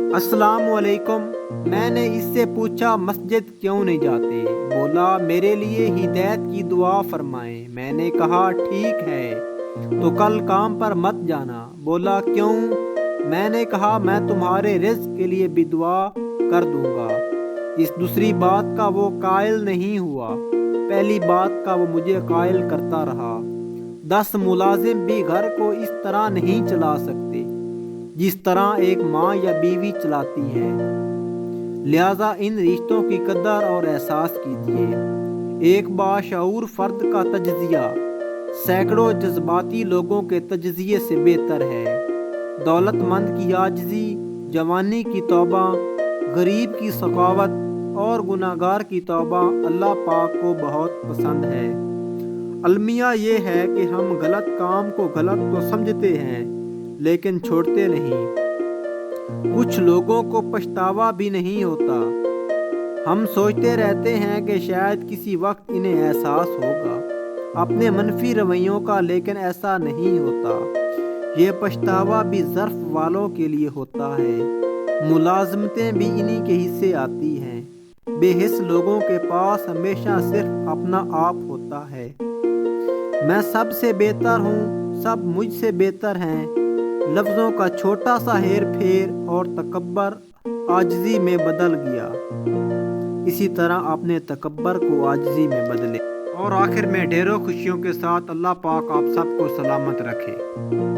अस्सलाम वालेकुम। मैंने इससे पूछा मस्जिद क्यों नहीं जाते। बोला मेरे लिए हिदायत की दुआ फरमाएं। मैंने कहा ठीक है, तो कल काम पर मत जाना। बोला क्यों? मैंने कहा मैं तुम्हारे रिज़्क के लिए भी दुआ कर दूंगा। इस दूसरी बात का वो कायल नहीं हुआ, पहली बात का वो मुझे कायल करता रहा। 10 मुलाजिम भी घर को इस तरह नहीं चला सकते जिस तरह एक माँ या बीवी चलाती है। लिहाजा इन रिश्तों की कदर और एहसास कीजिए। एक बाशऊर फर्द का तज्जिया सैकड़ों जज्बाती लोगों के तज्जिए से बेहतर है। दौलतमंद की आजिज़ी, जवानी की तौबा, गरीब की सखावत और गुनाहगार की तौबा अल्लाह पाक को बहुत पसंद है। अलमिया ये है कि हम गलत काम को गलत तो समझते हैं लेकिन छोड़ते नहीं। कुछ लोगों को पछतावा भी नहीं होता। हम सोचते रहते हैं कि शायद किसी वक्त इन्हें एहसास होगा अपने मनफी रवैयों का, लेकिन ऐसा नहीं होता। ये पछतावा भी ज़र्फ वालों के लिए होता है। मुलाजमतें भी इन्हीं के हिस्से आती हैं। बेहिस लोगों के पास हमेशा सिर्फ अपना आप होता है। मैं सबसे बेहतर हूँ, सब मुझसे बेहतर हैं, लफ्ज़ों का छोटा सा हेर फेर और तकब्बर आजिज़ी में बदल गया। इसी तरह अपने तकब्बर को आजिज़ी में बदले। और आखिर में ढेरों खुशियों के साथ अल्लाह पाक आप सबको सलामत रखे।